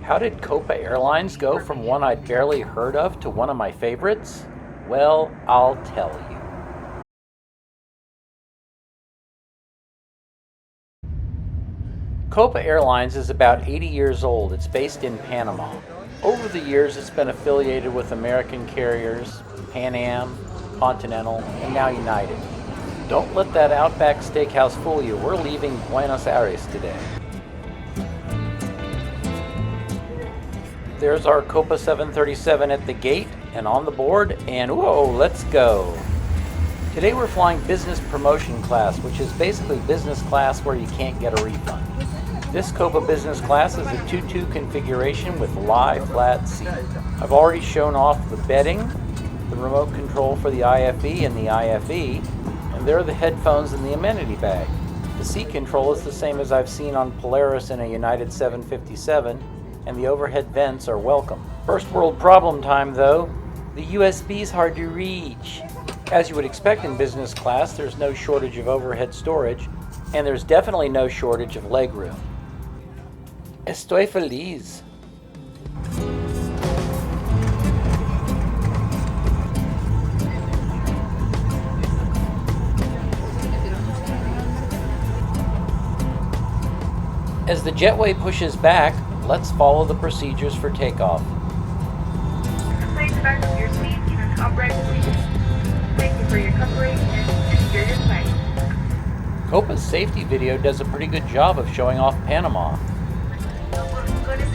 How did Copa Airlines go from one I'd barely heard of to one of my favorites? Well, I'll tell you. Copa Airlines is about 80 years old. It's based in Panama. Over the years, it's been affiliated with American carriers, Pan Am, Continental, and now United. Don't let that Outback Steakhouse fool you. We're leaving Buenos Aires today. There's our Copa 737 at the gate and on the board, and whoa, let's go. Today we're flying business promotion class, which is basically business class where you can't get a refund. This Copa business class is a 2-2 configuration with lie flat seat. I've already shown off the bedding, the remote control for the IFE and the IFE, and there are the headphones and the amenity bag. The seat control is the same as I've seen on Polaris in a United 757, and the overhead vents are welcome. First world problem time though, the USB's hard to reach. As you would expect in business class, there's no shortage of overhead storage, and there's definitely no shortage of legroom. Estoy feliz. As the jetway pushes back, let's follow the procedures for takeoff. Place the back of your seat in an upright position. Thank you for your cooperation and secure your flight. Copa's safety video does a pretty good job of showing off Panama.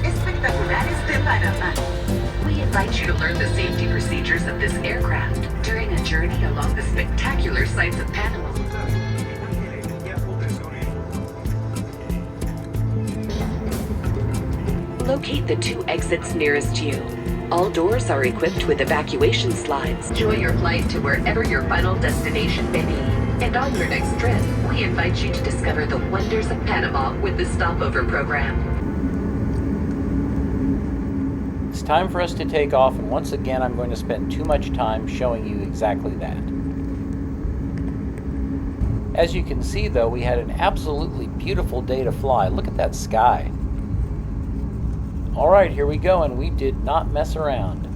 Espectaculares de Panamá. We invite you to learn the safety procedures of this aircraft during a journey along the spectacular sights of Panama. Locate the 2 exits nearest you. All doors are equipped with evacuation slides. Enjoy your flight to wherever your final destination may be. And on your next trip, we invite you to discover the wonders of Panama with the Stopover program. It's time for us to take off, and once again I'm going to spend too much time showing you exactly that. As you can see though, we had an absolutely beautiful day to fly. Look at that sky. Alright, here we go, and we did not mess around.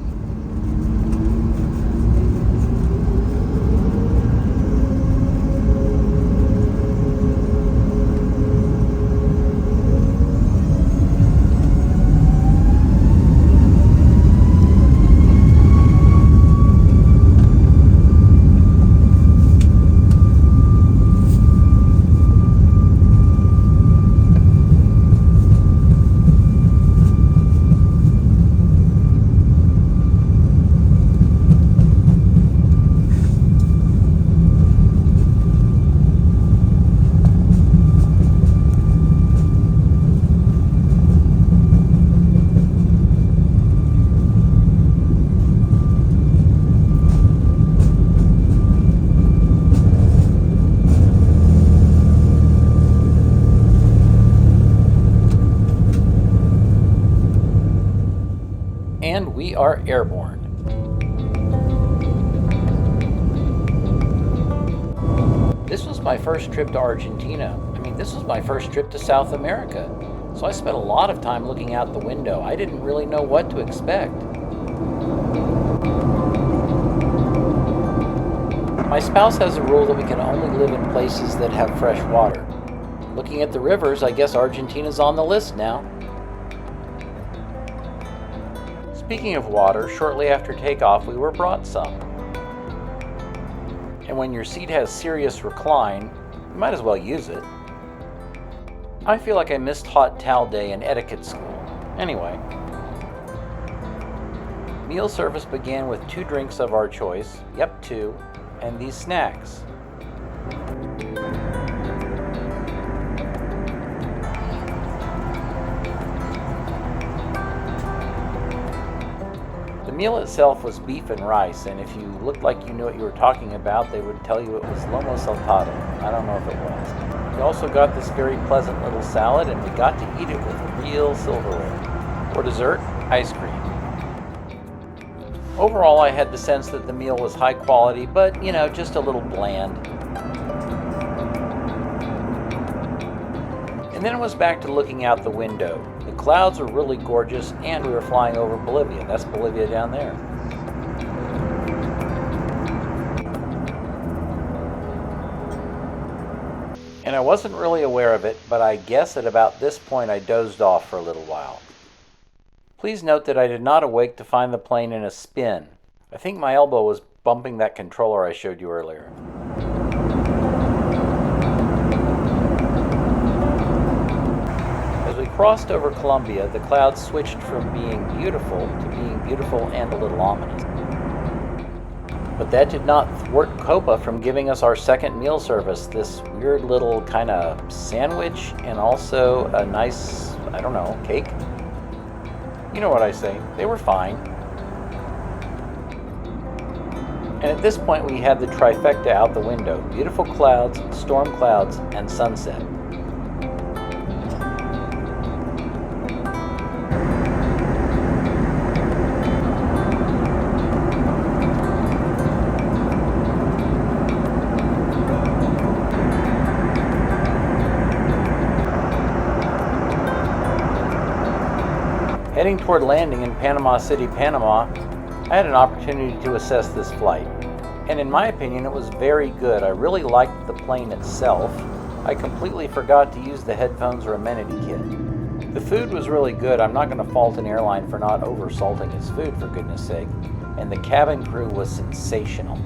And we are airborne. This was my first trip to Argentina. This was my first trip to South America. So I spent a lot of time looking out the window. I didn't really know what to expect. My spouse has a rule that we can only live in places that have fresh water. Looking at the rivers, I guess Argentina's on the list now. Speaking of water, shortly after takeoff, we were brought some. And when your seat has serious recline, you might as well use it. I feel like I missed hot towel day in etiquette school. Anyway. Meal service began with 2 drinks of our choice, 2, and these snacks. The meal itself was beef and rice, and if you looked like you knew what you were talking about, they would tell you it was lomo saltado. I don't know if it was. We also got this very pleasant little salad, and we got to eat it with real silverware. For dessert, ice cream. Overall, I had the sense that the meal was high quality, but, just a little bland. And then it was back to looking out the window. The clouds were really gorgeous, and we were flying over Bolivia. That's Bolivia down there. And I wasn't really aware of it, but I guess at about this point I dozed off for a little while. Please note that I did not awake to find the plane in a spin. I think my elbow was bumping that controller I showed you earlier. As we crossed over Colombia, the clouds switched from being beautiful to being beautiful and a little ominous. But that did not thwart Copa from giving us our second meal service, this weird little kind of sandwich and also a nice, I don't know, cake? You know what I say, they were fine. And at this point we had the trifecta out the window. Beautiful clouds, storm clouds, and sunset. Heading toward landing in Panama City, Panama, I had an opportunity to assess this flight. And in my opinion, it was very good. I really liked the plane itself. I completely forgot to use the headphones or amenity kit. The food was really good. I'm not going to fault an airline for not over-salting its food, for goodness sake. And the cabin crew was sensational.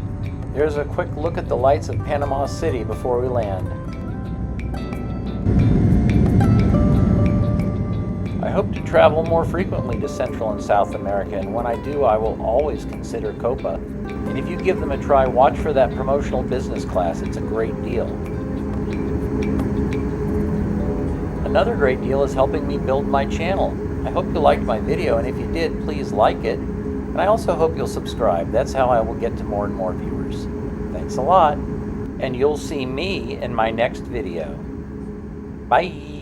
There's a quick look at the lights of Panama City before we land. I hope to travel more frequently to Central and South America, and when I do, I will always consider Copa. And if you give them a try, watch for that promotional business class. It's a great deal. Another great deal is helping me build my channel. I hope you liked my video, and if you did, please like it. And I also hope you'll subscribe. That's how I will get to more and more viewers. Thanks a lot, and you'll see me in my next video. Bye!